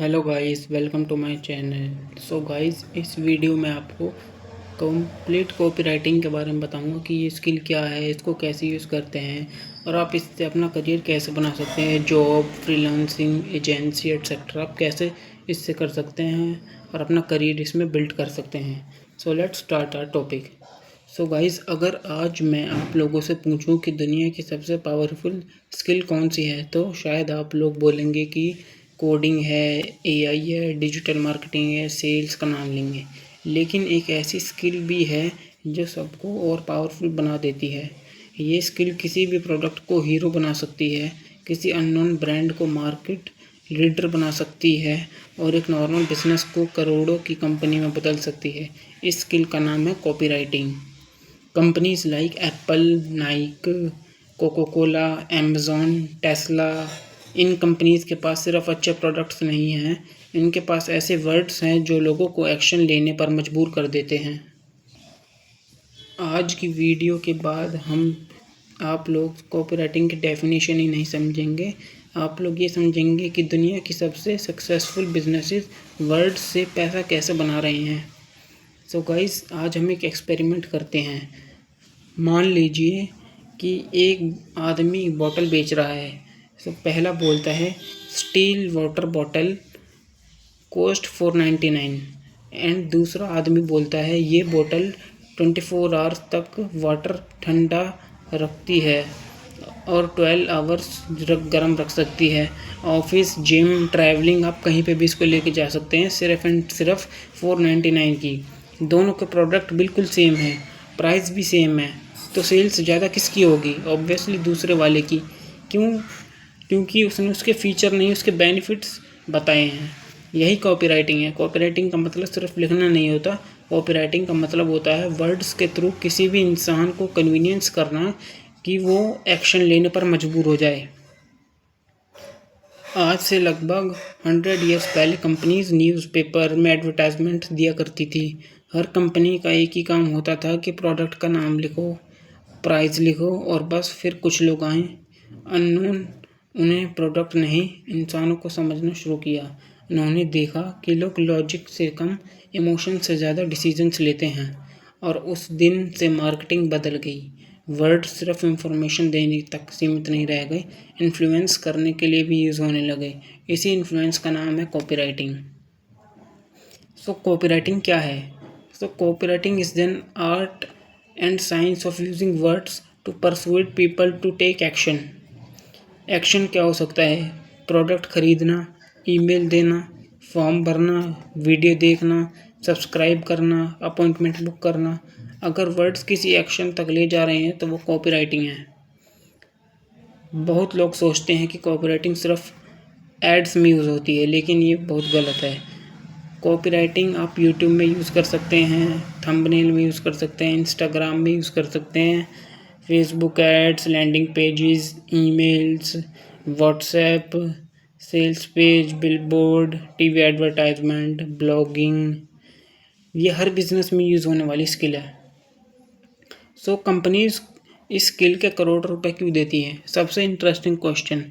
Hello guys, welcome to my channel. So guys, इस video में आपको कंप्लीट कॉपीराइटिंग के बारे में बताऊंगा कि ये स्किल क्या है, इसको कैसे यूज़ करते हैं और आप इससे अपना करियर कैसे बना सकते हैं। जॉब, फ्रीलांसिंग, एजेंसी एटसेट्रा आप कैसे इससे कर सकते हैं और अपना करियर इसमें बिल्ड कर सकते हैं। So let's start our topic. So guys, अगर आज मैं आप लोगों से पूछूं कि दुनिया की सबसे पावरफुल स्किल कौन सी है, तो शायद आप लोग बोलेंगे कि कोडिंग है, एआई है, डिजिटल मार्केटिंग है, सेल्स का नाम लेंगे। लेकिन एक ऐसी स्किल भी है जो सबको और पावरफुल बना देती है। ये स्किल किसी भी प्रोडक्ट को हीरो बना सकती है, किसी अननोन ब्रांड को मार्केट लीडर बना सकती है और एक नॉर्मल बिजनेस को करोड़ों की कंपनी में बदल सकती है। इस स्किल का नाम है copywriting. Companies like Apple, Nike, Coca Cola, Amazon, Tesla, इन कंपनीज के पास सिर्फ अच्छे प्रोडक्ट्स नहीं हैं, इनके पास ऐसे वर्ड्स हैं जो लोगों को एक्शन लेने पर मजबूर कर देते हैं। आज की वीडियो के बाद आप लोग कॉपीराइटिंग की डेफिनेशन ही नहीं समझेंगे, आप लोग ये समझेंगे कि दुनिया की सबसे सक्सेसफुल बिजनेसेस वर्ड से पैसा कैसे बना रहे हैं। सो गाइस, आज हम एक एक्सपेरिमेंट करते हैं। मान लीजिए कि एक आदमी बॉटल बेच रहा है। तो पहला बोलता है still water bottle cost 499 and दूसरा आदमी बोलता है ये बोतल 24 आवर्स तक वाटर ठंडा रखती है और 12 आवर्स गर्म रख सकती है। ऑफिस, जिम, ट्रैवलिंग, आप कहीं पे भी इसको लेके जा सकते हैं सिर्फ एंड सिर्फ 499 की। दोनों के प्रोडक्ट बिल्कुल सेम है, प्राइस भी सेम है, तो सेल्स ज़्यादा किसकी होगी? ऑब्वियसली दूसरे वाले की। क्यों? क्योंकि उसने उसके फीचर नहीं, उसके बेनिफिट्स बताए हैं। यही कॉपीराइटिंग है। कॉपीराइटिंग का मतलब सिर्फ लिखना नहीं होता, कॉपीराइटिंग का मतलब होता है वर्ड्स के थ्रू किसी भी इंसान को कन्वीनियंस करना कि वो एक्शन लेने पर मजबूर हो जाए। आज से लगभग 100 ईयर्स पहले कंपनीज न्यूज़पेपर में एडवर्टाइजमेंट दिया करती थी। हर कंपनी का एक ही काम होता था कि प्रोडक्ट का नाम लिखो, प्राइस लिखो और बस फिर कुछ लोग आए अननोन उन्हें प्रोडक्ट नहीं, इंसानों को समझना शुरू किया। उन्होंने देखा कि लोग लॉजिक से कम इमोशन से ज़्यादा डिसीजंस लेते हैं और उस दिन से मार्केटिंग बदल गई। वर्ड सिर्फ इंफॉर्मेशन देने तक सीमित नहीं रह गए, इन्फ्लुएंस करने के लिए भी यूज़ होने लगे। इसी इन्फ्लुएंस का नाम है कॉपीराइटिंग। सो कॉपीराइटिंग क्या है? So copywriting is an art and science of using words to persuade people to take action. Action क्या हो सकता है? प्रोडक्ट खरीदना, ईमेल देना, फॉर्म भरना, वीडियो देखना, सब्सक्राइब करना, अपॉइंटमेंट बुक करना। अगर वर्ड्स किसी एक्शन तक ले जा रहे हैं तो वो कॉपीराइटिंग है। बहुत लोग सोचते हैं कि कॉपीराइटिंग सिर्फ एड्स में यूज़ होती है, लेकिन ये बहुत गलत है। कॉपीराइटिंग आप यूट्यूब में यूज़ कर सकते हैं, थंबनेल में यूज़ कर सकते हैं, इंस्टाग्राम में यूज़ कर सकते हैं, Facebook ads, landing pages, emails, WhatsApp, sales page, billboard, TV advertisement, blogging, ये हर बिजनेस में यूज़ होने वाली स्किल है। सो कंपनीज इस स्किल के करोड़ रुपए क्यों देती हैं? सबसे इंटरेस्टिंग क्वेश्चन,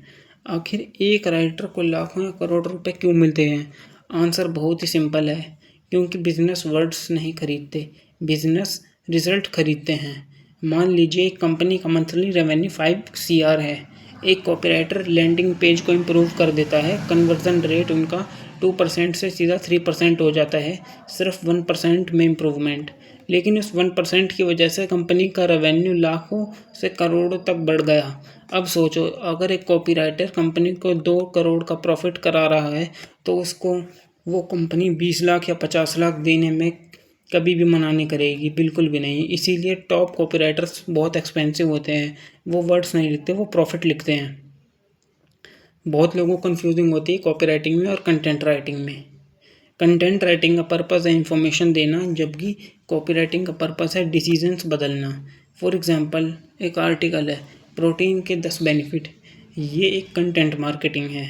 आखिर एक राइटर को लाखों या करोड़ रुपए क्यों मिलते हैं? आंसर बहुत ही सिंपल है, क्योंकि बिजनेस वर्ड्स नहीं खरीदते, बिजनेस रिजल्ट खरीदते हैं। मान लीजिए एक कंपनी का मंथली रेवेन्यू 5 CR है। एक कॉपीराइटर लैंडिंग पेज को इम्प्रूव कर देता है, कन्वर्जन रेट उनका 2% से सीधा 3% हो जाता है, सिर्फ 1% में इम्प्रूवमेंट। लेकिन उस 1% की वजह से कंपनी का रेवेन्यू लाखों से करोड़ों तक बढ़ गया। अब सोचो, अगर एक कॉपीराइटर कंपनी को 2 करोड़ का प्रॉफिट करा रहा है तो उसको वो कंपनी 20 लाख या 50 लाख देने में कभी भी मना नहीं करेगी, बिल्कुल भी नहीं। इसीलिए टॉप कॉपीराइटर्स बहुत एक्सपेंसिव होते हैं। वो वर्ड्स नहीं लिखते, वो प्रॉफिट लिखते हैं। बहुत लोगों को कन्फ्यूजिंग होती है कॉपीराइटिंग में और कंटेंट राइटिंग में। कंटेंट राइटिंग का पर्पज़ है इंफॉर्मेशन देना, जबकि कॉपीराइटिंग का पर्पज़ है डिसीजंस बदलना। फॉर एग्जांपल, एक आर्टिकल है प्रोटीन के 10 बेनिफिट, ये एक कंटेंट मार्केटिंग है।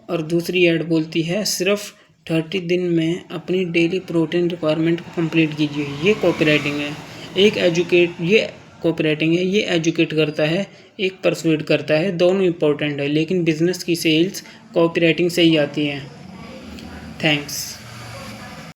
और दूसरी ऐड बोलती है सिर्फ 30 दिन में अपनी डेली प्रोटीन रिक्वायरमेंट को कंप्लीट कीजिए, ये कॉपीराइटिंग है। ये कॉपीराइटिंग है, ये एजुकेट करता है, एक परसुएड करता है, दोनों इंपॉर्टेंट है। लेकिन बिजनेस की सेल्स कॉपीराइटिंग से ही आती हैं। थैंक्स।